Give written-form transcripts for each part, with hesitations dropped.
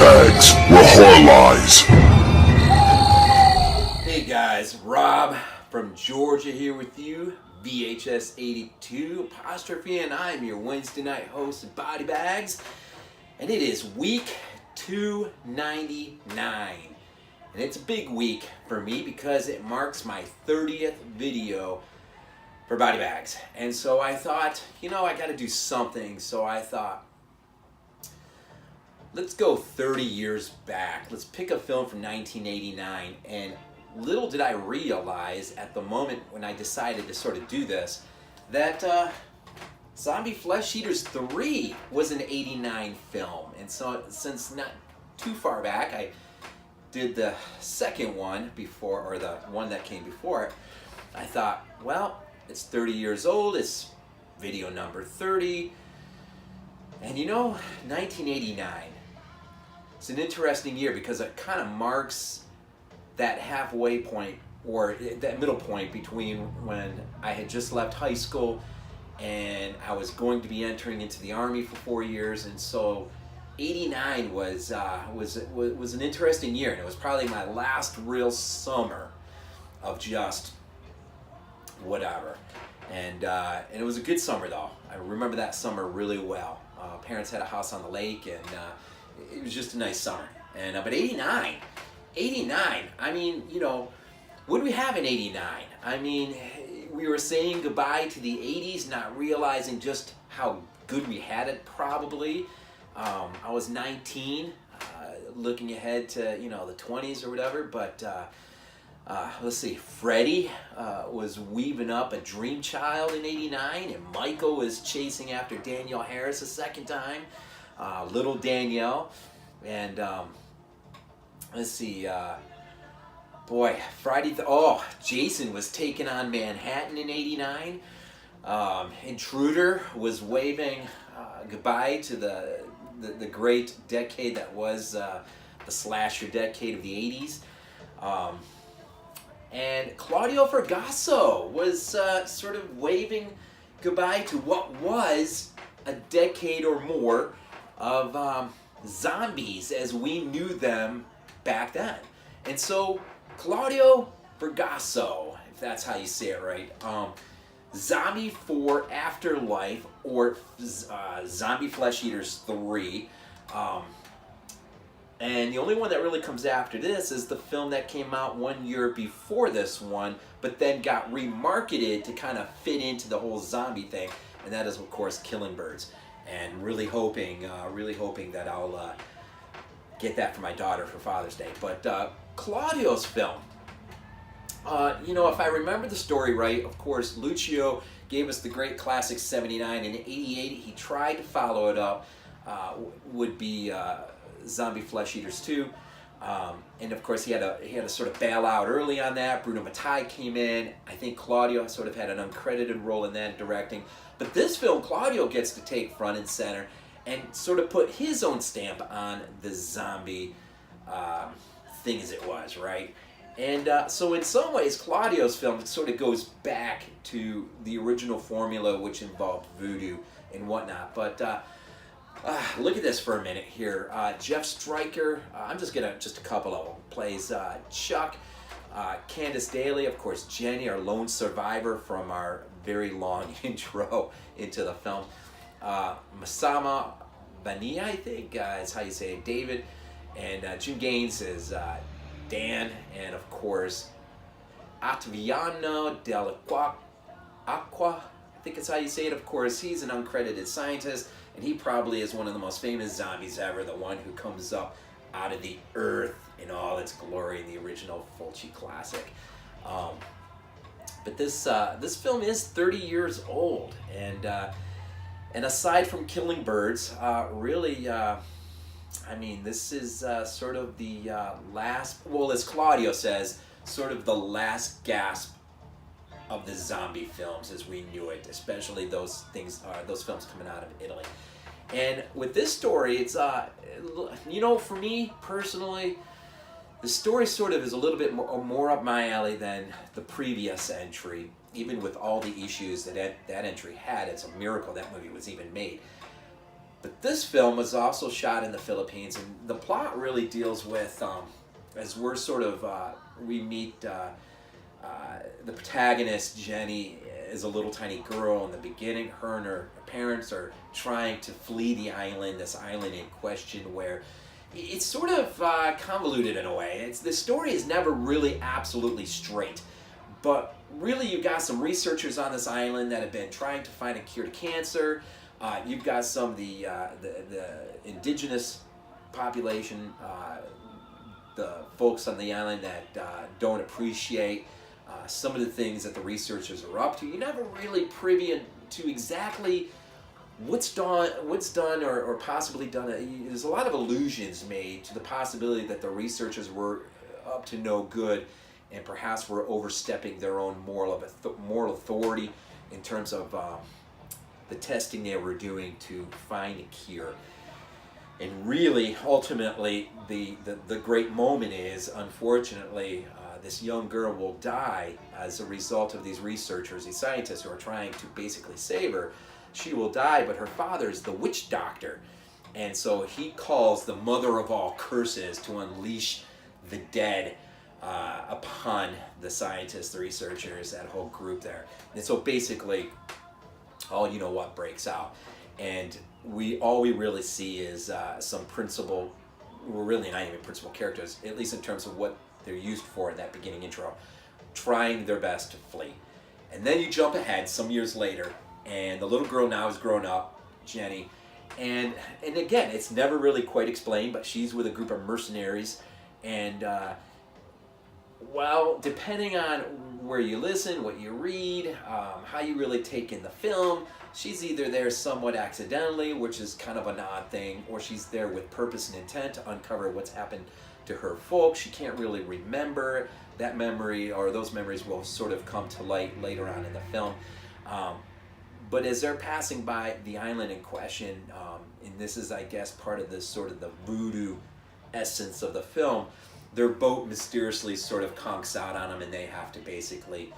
BodyBags, where horror lies. Hey guys, Rob from Georgia here with you, VHS82 apostrophe, and I'm your Wednesday night host of BodyBags, and it is week 299, and it's a big week for me because it marks my 30th video for BodyBags, and so I thought, I gotta do something, so I thought, let's go 30 years back. Let's pick a film from 1989, and little did I realize at the moment when I decided to sort of do this, that Zombie Flesh Eaters 3 was an 89 film. And so since not too far back, I did the second one before, or the one that came before it, I thought, well, it's 30 years old, it's video number 30, and 1989, it's an interesting year because it kind of marks that halfway point, or that middle point between when I had just left high school and I was going to be entering into the Army for 4 years, and so 89 was an interesting year, and it was probably my last real summer of just whatever, and it was a good summer though. I remember that summer really well. Parents had a house on the lake, and it was just a nice summer. And but 89, I mean, what do we have in 89? I mean, we were saying goodbye to the 80s, not realizing just how good we had it probably. I was 19, looking ahead to, the 20s or whatever, but let's see, Freddie was weaving up a dream child in 89, and Michael was chasing after Danielle Harris a second time, little Danielle, and let's see, Jason was taking on Manhattan in 89. Intruder was waving goodbye to the great decade that was the slasher decade of the 80s. And Claudio Fragasso was sort of waving goodbye to what was a decade or more of zombies as we knew them back then. And so Claudio Fragasso, if that's how you say it right, Zombie 4 Afterlife, or Zombie Flesh Eaters 3, and the only one that really comes after this is the film that came out 1 year before this one, but then got remarketed to kind of fit into the whole zombie thing, and that is, of course, Killing Birds. And really hoping that I'll get that for my daughter for Father's Day. But Claudio's film, if I remember the story right, of course, Lucio gave us the great classic 79. In 88, he tried to follow it up, would be Zombie Flesh Eaters 2. And of course, he had to sort of bail out early on that. Bruno Mattei came in. I think Claudio sort of had an uncredited role in that, directing. But this film, Claudio gets to take front and center and sort of put his own stamp on the zombie thing as it was, right? And so in some ways, Claudio's film sort of goes back to the original formula, which involved voodoo and whatnot. But look at this for a minute here. Jeff Stryker, just a couple of them, plays Chuck. Candice Daly, of course, Jenny, our lone survivor from our very long intro into the film. Massimo, Vanni, I think is how you say it, David. And Jim Gaines is Dan. And of course, Ottaviano, Dell'Acqua, I think it's how you say it. Of course, he's an uncredited scientist, and he probably is one of the most famous zombies ever, the one who comes up out of the earth in all its glory in the original Fulci classic. But this film is 30 years old, and aside from Killing Birds, really, this is sort of the last, well, as Claudio says, sort of the last gasp of the zombie films as we knew it, especially those films coming out of Italy. And with this story, it's for me personally, the story sort of is a little bit more up my alley than the previous entry, even with all the issues that entry had. It's a miracle that movie was even made. But this film was also shot in the Philippines, and the plot really deals with, as we're sort of, we meet the protagonist, Jenny, is a little tiny girl in the beginning. Her and her parents are trying to flee the island, this island in question, where it's sort of convoluted in a way. The story is never really absolutely straight. But really, you've got some researchers on this island that have been trying to find a cure to cancer. You've got some of the indigenous population, the folks on the island that don't appreciate some of the things that the researchers are up to. You're never really privy to exactly what's done or possibly done. There's a lot of allusions made to the possibility that the researchers were up to no good and perhaps were overstepping their own moral authority in terms of the testing they were doing to find a cure. And really, ultimately, the great moment is, unfortunately, this young girl will die as a result of these researchers, these scientists who are trying to basically save her. She will die, but her father's the witch doctor. And so he calls the mother of all curses to unleash the dead upon the scientists, the researchers, that whole group there. And so basically, all you know what breaks out. And all we really see is some principal, we're really not even principal characters, at least in terms of what they're used for in that beginning intro, trying their best to flee. And then you jump ahead some years later, and the little girl now is grown up, Jenny, and again, it's never really quite explained, but she's with a group of mercenaries, and well, depending on where you listen, what you read, how you really take in the film, she's either there somewhat accidentally, which is kind of an odd thing, or she's there with purpose and intent to uncover what's happened to her folks. She can't really remember that memory, or those memories will sort of come to light later on in the film. But as they're passing by the island in question, and this is, I guess, part of this sort of the voodoo essence of the film, their boat mysteriously sort of conks out on them, and they have to basically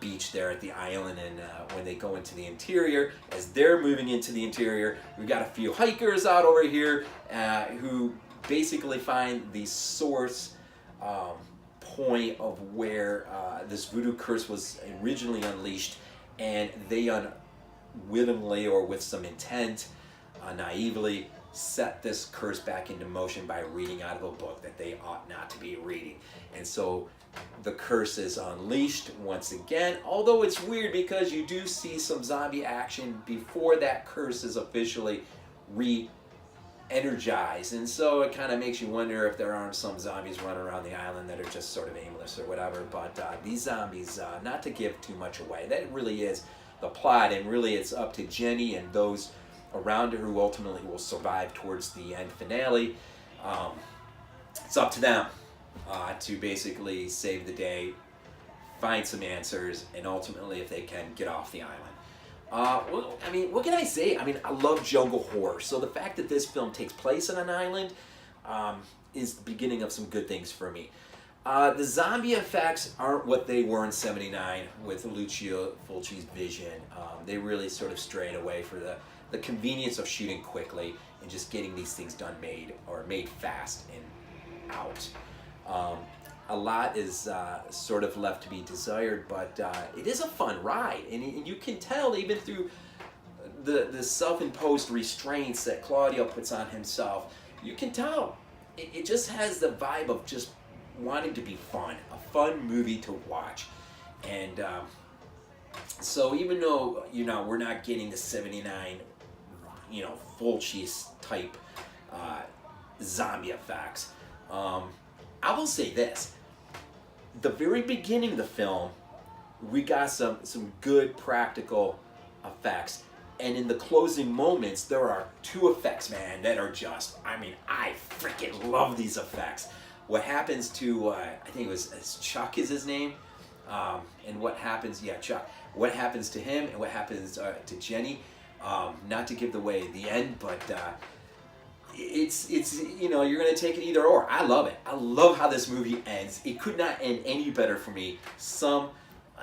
beach there at the island. And when they go into the interior, as they're moving into the interior, we've got a few hikers out over here who basically find the source point of where this voodoo curse was originally unleashed, and they unwittingly or with some intent, naively, set this curse back into motion by reading out of a book that they ought not to be reading. And so the curse is unleashed once again, although it's weird because you do see some zombie action before that curse is officially re-energized. And so it kind of makes you wonder if there aren't some zombies running around the island that are just sort of aimless or whatever. But these zombies, not to give too much away, that really is the plot, and really it's up to Jenny and those around her who ultimately will survive towards the end finale. It's up to them to basically save the day, find some answers, and ultimately, if they can, get off the island. Well, I mean, what can I say? I mean, I love jungle horror, so the fact that this film takes place on an island is the beginning of some good things for me. The zombie effects aren't what they were in '79 with Lucio Fulci's vision. They really sort of strayed away for the convenience of shooting quickly and just getting these things made fast and out. A lot is sort of left to be desired, but it is a fun ride, and you can tell even through the self-imposed restraints that Claudio puts on himself. You can tell it just has the vibe of just wanting to be fun, a fun movie to watch. And so even though we're not getting the '79 Fulci type zombie effects, I will say this: the very beginning of the film, we got some good practical effects, and in the closing moments, there are two effects, man, that are just, I freaking love these effects. What happens to, I think it was Chuck is his name, and what happens, Chuck, what happens to him and what happens to Jenny, not to give away the end, but it's you're going to take it either or. I love it. I love how this movie ends. It could not end any better for me.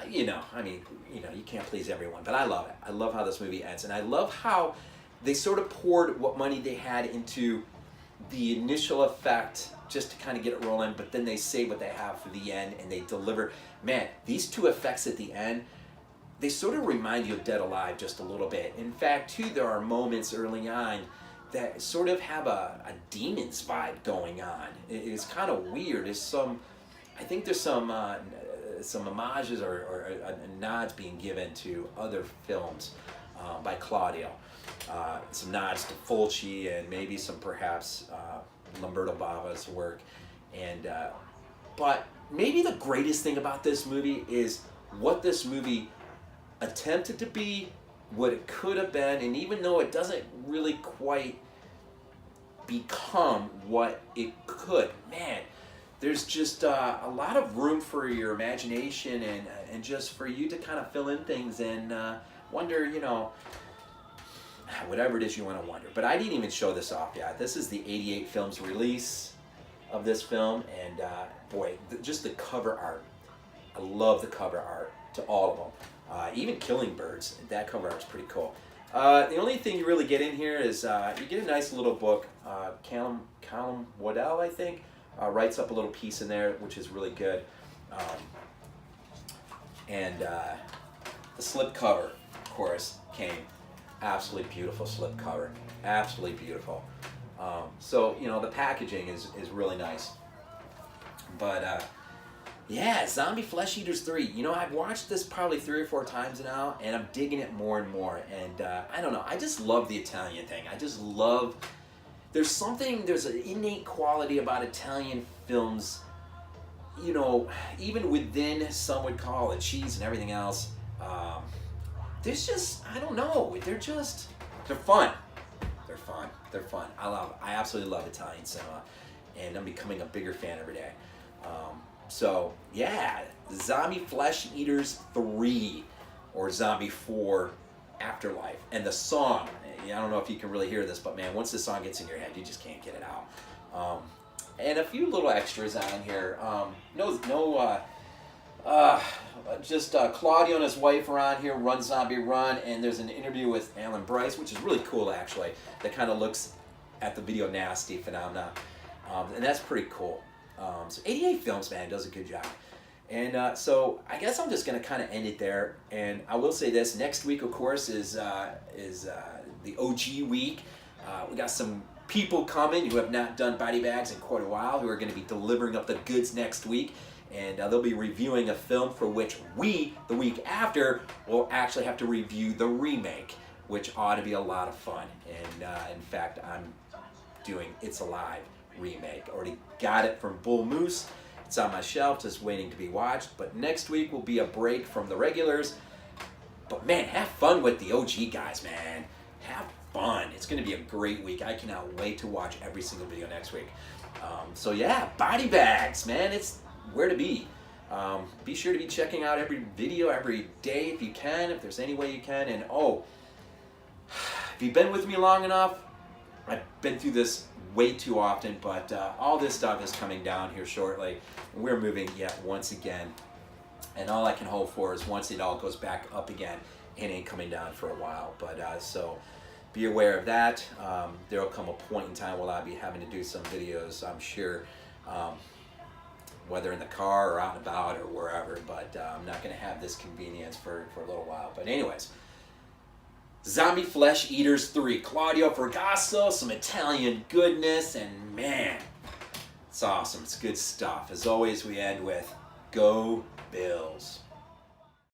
You can't please everyone, but I love it. I love how this movie ends, and I love how they sort of poured what money they had into the initial effect just to kind of get it rolling, but then they save what they have for the end and they deliver. Man, these two effects at the end, they sort of remind you of Dead Alive just a little bit. In fact, too, there are moments early on that sort of have a Demons vibe going on. It's kind of weird. I think there's some homages or nods being given to other films by Claudio. Some nods to Fulci and maybe some perhaps Lamberto Bava's work. But maybe the greatest thing about this movie is what this movie attempted to be, what it could have been, and even though it doesn't really quite become what it could, man, there's just a lot of room for your imagination and just for you to kind of fill in things and wonder, whatever it is you want to wonder. But I didn't even show this off yet. This is the 88 films release of this film, and boy, just the cover art. I love the cover art to all of them. Even Killing Birds, that cover art's pretty cool. The only thing you really get in here is you get a nice little book. Callum Waddell, I think, writes up a little piece in there, which is really good. And the slip cover, of course, came. Absolutely beautiful slip cover. Absolutely beautiful. So, the packaging is really nice. But, yeah, Zombie Flesh Eaters 3. I've watched this probably 3 or 4 times now, and I'm digging it more and more. And I don't know, I just love the Italian thing. I just love... There's an innate quality about Italian films, even within, some would call it cheese and everything else. There's just, I don't know, they're fun. They're fun. I absolutely love Italian cinema, and I'm becoming a bigger fan every day. So, yeah, Zombie Flesh Eaters 3, or Zombie 4 Afterlife. And the song, I don't know if you can really hear this, but man, once the song gets in your head, you just can't get it out. And a few little extras on here. Just Claudio and his wife are on here, Run Zombie Run, and there's an interview with Alan Bryce, which is really cool, actually, that kind of looks at the video nasty phenomena. And that's pretty cool. So 88 Films, man, does a good job. And so I guess I'm just going to kind of end it there. And I will say this, next week, of course, is the OG week. We got some people coming who have not done BodyBags in quite a while, who are going to be delivering up the goods next week. And they'll be reviewing a film for which we, the week after, will actually have to review the remake, which ought to be a lot of fun. And in fact, I'm doing It's Alive remake. Already got it from Bull Moose. It's on my shelf, just waiting to be watched. But next week will be a break from the regulars. But man, have fun with the OG guys, man. Have fun. It's going to be a great week. I cannot wait to watch every single video next week. So yeah, BodyBags, man. It's where to be. Be sure to be checking out every video every day if you can, if there's any way you can. And if you've been with me long enough, I've been through this way too often, but all this stuff is coming down here shortly. And we're moving yet once again. And all I can hope for is once it all goes back up again, it ain't coming down for a while. But so be aware of that. There will come a point in time where I'll be having to do some videos, I'm sure, whether in the car or out and about or wherever. But I'm not going to have this convenience for a little while. But anyways, Zombie Flesh Eaters 3, Claudio Fragasso, some Italian goodness, and man, it's awesome. It's good stuff. As always, we end with Go Bills.